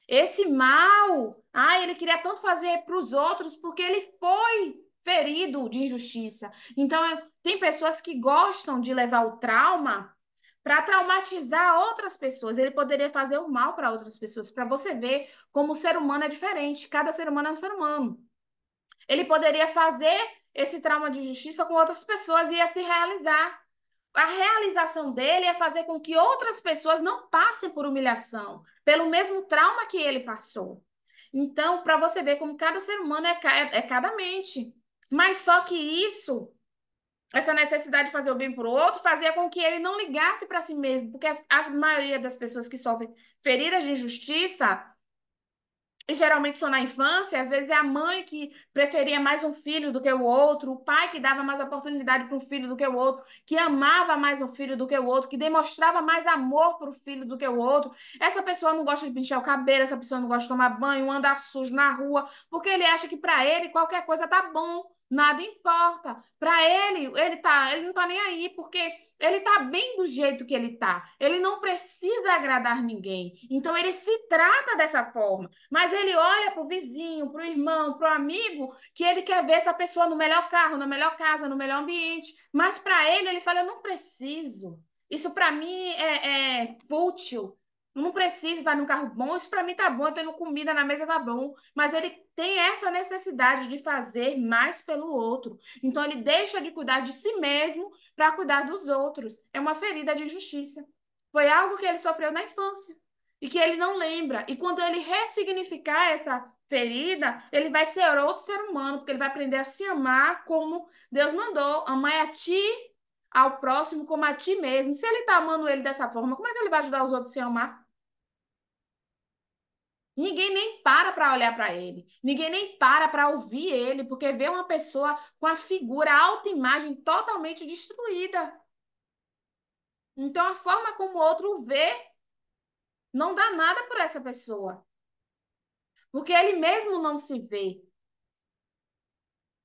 Esse mal, ele queria tanto fazer para os outros porque ele foi ferido de injustiça. Então, tem pessoas que gostam de levar o trauma para traumatizar outras pessoas. Ele poderia fazer o mal para outras pessoas, para você ver como o ser humano é diferente. Cada ser humano é um ser humano. Ele poderia fazer esse trauma de injustiça com outras pessoas e ia se realizar. A realização dele é fazer com que outras pessoas não passem por humilhação, pelo mesmo trauma que ele passou. Então, para você ver como cada ser humano é cada mente. Mas só que essa necessidade de fazer o bem para o outro, fazia com que ele não ligasse para si mesmo, porque a maioria das pessoas que sofrem feridas de injustiça e geralmente são na infância, às vezes é a mãe que preferia mais um filho do que o outro, o pai que dava mais oportunidade para um filho do que o outro, que amava mais um filho do que o outro, que demonstrava mais amor para o filho do que o outro. Essa pessoa não gosta de pentear o cabelo, essa pessoa não gosta de tomar banho, andar sujo na rua, porque ele acha que para ele qualquer coisa tá bom. Nada importa. Para ele não tá nem aí, porque ele tá bem do jeito que ele tá. Ele não precisa agradar ninguém. Então ele se trata dessa forma. Mas ele olha para o vizinho, para o irmão, para o amigo, que ele quer ver essa pessoa no melhor carro, na melhor casa, no melhor ambiente. Mas para ele fala: eu não preciso. Isso para mim é fútil. Eu não preciso estar num carro bom. Isso para mim tá bom. Eu tendo comida na mesa tá bom. Mas ele tem essa necessidade de fazer mais pelo outro. Então ele deixa de cuidar de si mesmo para cuidar dos outros. É uma ferida de injustiça. Foi algo que ele sofreu na infância e que ele não lembra. E quando ele ressignificar essa ferida, ele vai ser outro ser humano, porque ele vai aprender a se amar como Deus mandou. Amar a ti, ao próximo, como a ti mesmo. Se ele está amando ele dessa forma, como é que ele vai ajudar os outros a se amar? Ninguém nem para olhar para ele. Ninguém nem para ouvir ele, porque vê uma pessoa com a figura, a autoimagem totalmente destruída. Então, a forma como o outro vê não dá nada por essa pessoa, porque ele mesmo não se vê.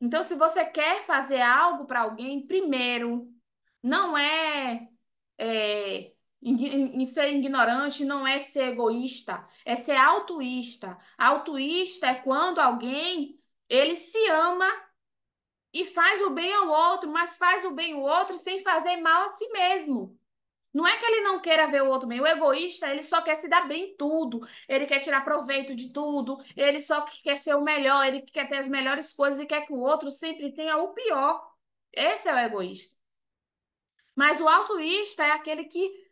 Então, se você quer fazer algo para alguém, primeiro, não em ser ignorante, não é ser egoísta, é ser altruísta. Altruísta é quando alguém ele se ama e faz o bem ao outro, mas faz o bem ao outro sem fazer mal a si mesmo. Não é que ele não queira ver o outro bem. O egoísta, ele só quer se dar bem em tudo. Ele quer tirar proveito de tudo. Ele só quer ser o melhor. Ele quer ter as melhores coisas e quer que o outro sempre tenha o pior. Esse é o egoísta. Mas o altruísta é aquele que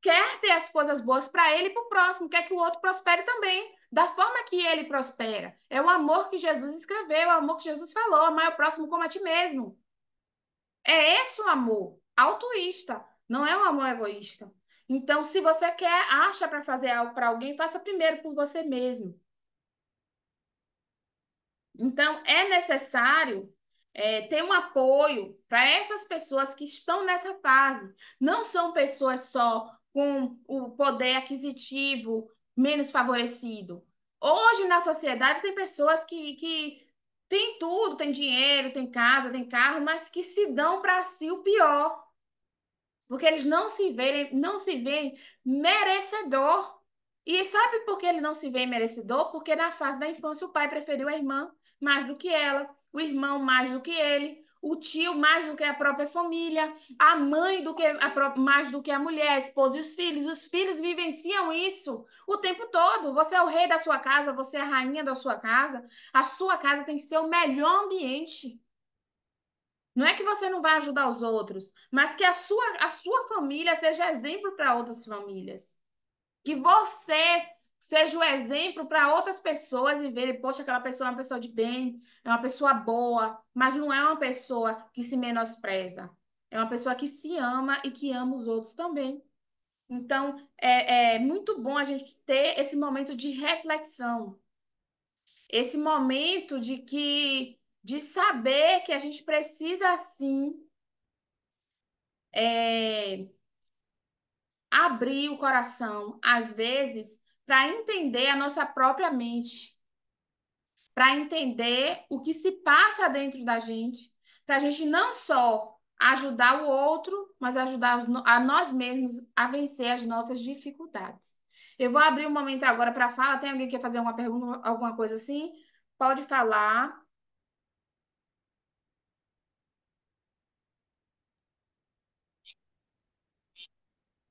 quer ter as coisas boas para ele e para o próximo. Quer que o outro prospere também. Da forma que ele prospera. É o amor que Jesus escreveu. É o amor que Jesus falou. Amar o próximo como a ti mesmo. É esse o amor altruísta, não é um amor egoísta. Então, se você acha para fazer algo para alguém, faça primeiro por você mesmo. Então, é necessário ter um apoio para essas pessoas que estão nessa fase. Não são pessoas só com o poder aquisitivo menos favorecido. Hoje, na sociedade, tem pessoas que têm tudo, têm dinheiro, têm casa, têm carro, mas que se dão para si o pior, porque eles não se veem merecedor. E sabe por que ele não se vê merecedor? Porque na fase da infância o pai preferiu a irmã mais do que ela, o irmão mais do que ele, o tio mais do que a própria família, a mãe mais do que a mulher, a esposa e os filhos. Os filhos vivenciam isso o tempo todo. Você é o rei da sua casa, você é a rainha da sua casa. A sua casa tem que ser o melhor ambiente. Não é que você não vai ajudar os outros, mas que a sua família seja exemplo para outras famílias. Que você seja o exemplo para outras pessoas e verem, poxa, aquela pessoa é uma pessoa de bem, é uma pessoa boa, mas não é uma pessoa que se menospreza. É uma pessoa que se ama e que ama os outros também. Então, é muito bom a gente ter esse momento de reflexão, esse momento de saber que a gente precisa, sim, é, abrir o coração, às vezes, para entender a nossa própria mente, para entender o que se passa dentro da gente, para a gente não só ajudar o outro, mas ajudar a nós mesmos a vencer as nossas dificuldades. Eu vou abrir um momento agora para falar. Tem alguém que quer fazer uma pergunta, alguma coisa assim? Pode falar.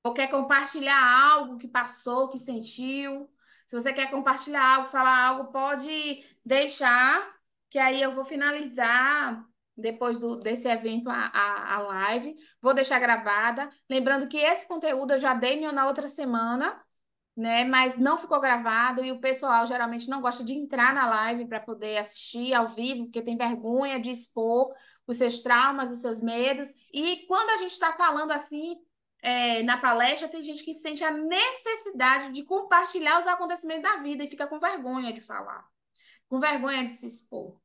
Ou quer compartilhar algo que passou, que sentiu. Se você quer compartilhar algo, falar algo, pode deixar, que aí eu vou finalizar depois desse evento a live. Vou deixar gravada. Lembrando que esse conteúdo eu já dei na outra semana, né? Mas não ficou gravado e o pessoal geralmente não gosta de entrar na live para poder assistir ao vivo, porque tem vergonha de expor os seus traumas, os seus medos. E quando a gente está falando assim, na palestra, tem gente que sente a necessidade de compartilhar os acontecimentos da vida e fica com vergonha de falar, com vergonha de se expor.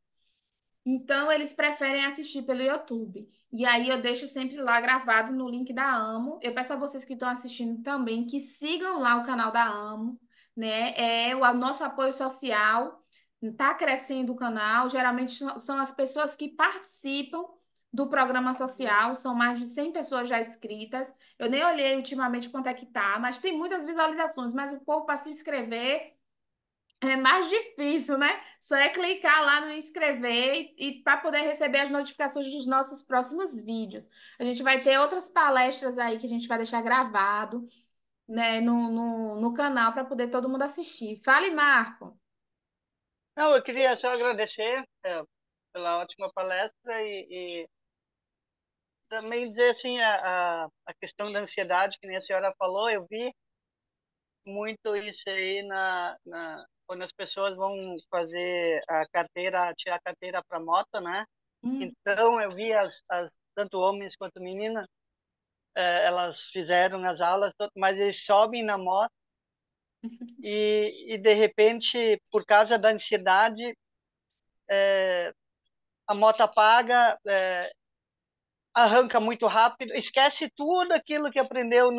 Então, eles preferem assistir pelo YouTube. E aí eu deixo sempre lá gravado no link da Amo. Eu peço a vocês que estão assistindo também que sigam lá o canal da Amo, né? É o nosso apoio social. Está crescendo o canal. Geralmente são as pessoas que participam do programa social. São mais de 100 pessoas já inscritas. Eu nem olhei ultimamente quanto é que tá, mas tem muitas visualizações. Mas o povo para se inscrever é mais difícil, né? Só é clicar lá no inscrever e para poder receber as notificações dos nossos próximos vídeos. A gente vai ter outras palestras aí que a gente vai deixar gravado, né, no canal para poder todo mundo assistir. Fale, Marco. Não, eu queria só agradecer pela ótima palestra e também dizer assim, a questão da ansiedade, que nem a senhora falou, eu vi muito isso aí quando as pessoas vão fazer a carteira, tirar a carteira para moto, né? Hum. Então eu vi tanto homens quanto meninas, elas fizeram as aulas, mas eles sobem na moto e de repente, por causa da ansiedade, a moto apaga, arranca muito rápido, esquece tudo aquilo que aprendeu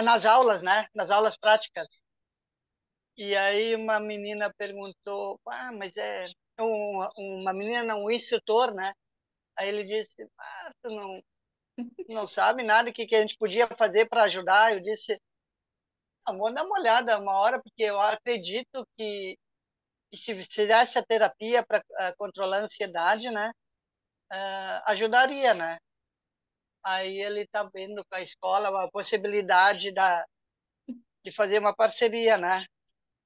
nas aulas, né? Nas aulas práticas. E aí uma menina perguntou, mas uma menina, não, um instrutor, né? Aí ele disse, tu não sabe nada, o que a gente podia fazer para ajudar? Eu disse, vou dar uma olhada uma hora, porque eu acredito que se fizesse a terapia para controlar a ansiedade, né? Ajudaria, né? Aí ele está vendo com a escola a possibilidade de fazer uma parceria, né?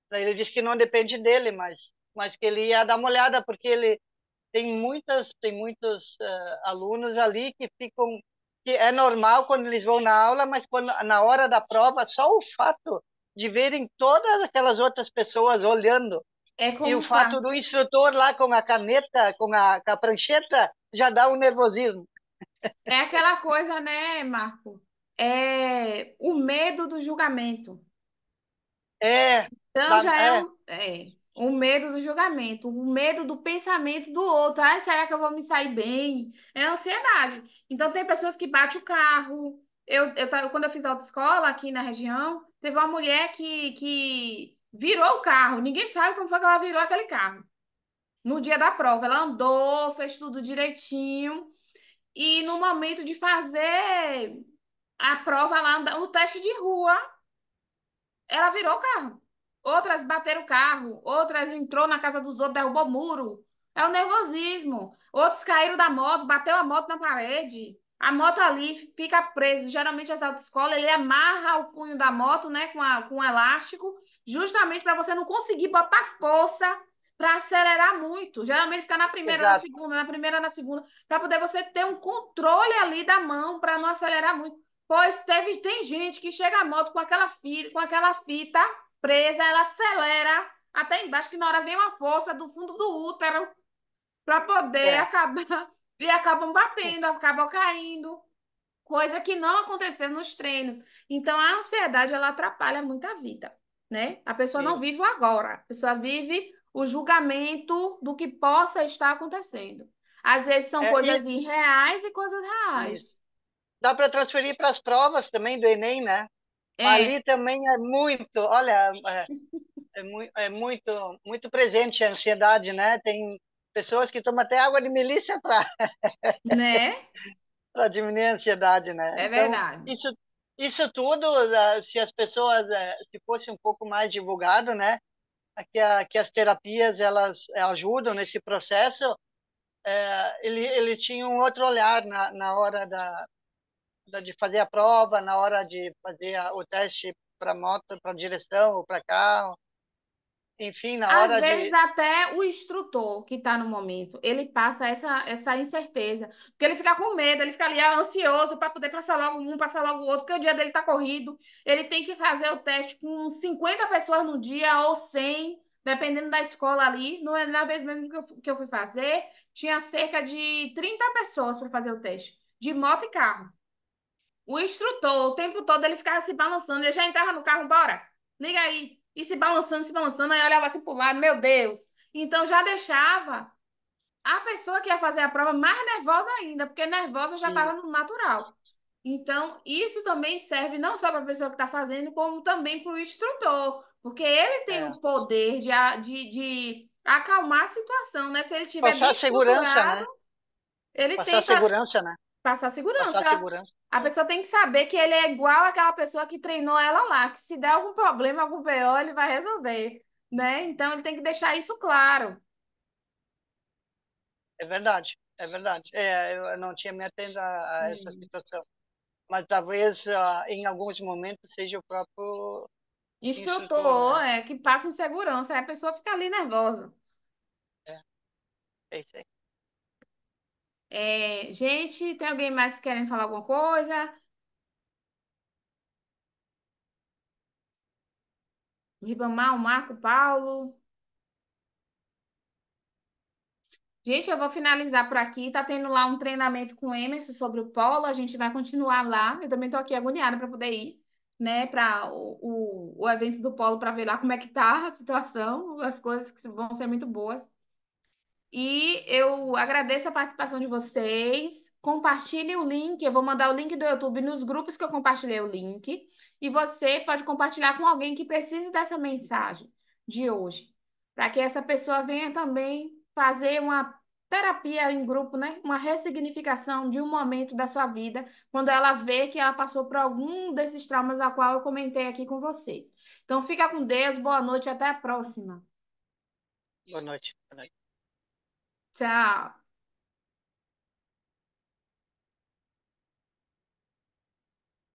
Daí ele disse que não depende dele, mas que ele ia dar uma olhada, porque ele tem muitos alunos ali que ficam, que é normal quando eles vão na aula, mas na hora da prova, só o fato de verem todas aquelas outras pessoas olhando É e o como fato do instrutor lá com a caneta, com a prancheta, já dá um nervosismo. é aquela coisa, né, Marco? É o medo do julgamento. É, Então da, já é é, um. O medo do julgamento, o medo do pensamento do outro. Ai, será que eu vou me sair bem? É ansiedade. Então, tem pessoas que batem o carro. Quando eu fiz autoescola aqui na região, teve uma mulher que virou o carro. Ninguém sabe como foi que ela virou aquele carro. No dia da prova, ela andou, fez tudo direitinho. E no momento de fazer a prova lá, o teste de rua, ela virou o carro. Outras bateram o carro, outras entrou na casa dos outros, derrubou muro. É o nervosismo. Outros caíram da moto, bateu a moto na parede. A moto ali fica presa. Geralmente as autoescolas, ele amarra o punho da moto, né, com um elástico, justamente para você não conseguir botar força para acelerar muito. Geralmente fica na primeira, na Exato. segunda, na primeira, na segunda, para poder você ter um controle ali da mão para não acelerar muito. Pois tem gente que chega a moto com aquela fita presa, ela acelera até embaixo, que na hora vem uma força do fundo do útero para poder É, acabar e acabam batendo, acabam caindo, coisa que não aconteceu nos treinos. Então a ansiedade ela atrapalha muito a vida, né? A pessoa não sim. vive o agora, a pessoa vive o julgamento do que possa estar acontecendo. Às vezes são É, coisas irreais e coisas reais. isso. Dá para transferir para as provas também do Enem, né? É, Ali também é muito, olha, muito presente a ansiedade, né? Tem pessoas que tomam até água de melissa para né? diminuir a ansiedade, né? É Então, verdade. isso tudo, se as pessoas, se fosse um pouco mais divulgado, né? Que as terapias, elas ajudam nesse processo, eles tinham um outro olhar na hora de fazer a prova, na hora de fazer o teste para moto, para direção ou para carro, enfim, na Às hora vezes de. até o instrutor que está no momento, ele passa essa incerteza, porque ele fica com medo, ele fica ali ansioso para poder passar logo um, passar logo o outro, porque o dia dele está corrido, ele tem que fazer o teste com 50 pessoas no dia ou 100, dependendo da escola ali. Não é na vez mesmo que eu fui fazer, tinha cerca de 30 pessoas para fazer o teste, de moto e carro. O instrutor, o tempo todo, ele ficava se balançando. Ele já entrava no carro, bora, liga aí. E se balançando, aí olhava assim pro lado, meu Deus. Então já deixava a pessoa que ia fazer a prova mais nervosa ainda, porque nervosa já estava E, no natural. Então, isso também serve não só para a pessoa que está fazendo, como também para o instrutor, porque ele tem é, o poder de acalmar a situação, né? Se ele estiver bem passar segurança, estruturado, né? ele Passar tem segurança, né? passar Passar segurança. segurança. A pessoa tem que saber que ele é igual àquela pessoa que treinou ela lá, que se der algum problema, algum BO, ele vai resolver, né? Então ele tem que deixar isso claro. É verdade, é verdade. Eu não tinha me atento a essa Hum. situação. Mas talvez em alguns momentos seja o próprio instrutor, Instrutor né? é que passa em segurança, aí a pessoa fica ali nervosa. É, é isso aí. É, gente, tem alguém mais querendo falar alguma coisa? Ribamar, o Marco Paulo. Gente, eu vou finalizar por aqui. Tá tendo lá um treinamento com o Emerson sobre o polo. A gente vai continuar lá. Eu também tô aqui agoniada para poder ir, né, para o evento do polo para ver lá como é que tá a situação, as coisas que vão ser muito boas. E eu agradeço a participação de vocês. Compartilhe o link. Eu vou mandar o link do YouTube nos grupos que eu compartilhei o link. E você pode compartilhar com alguém que precise dessa mensagem de hoje, para que essa pessoa venha também fazer uma terapia em grupo, né? Uma ressignificação de um momento da sua vida, quando ela vê que ela passou por algum desses traumas a qual eu comentei aqui com vocês. Então, fica com Deus, boa noite, até a próxima. Boa noite. Boa noite. Tchau.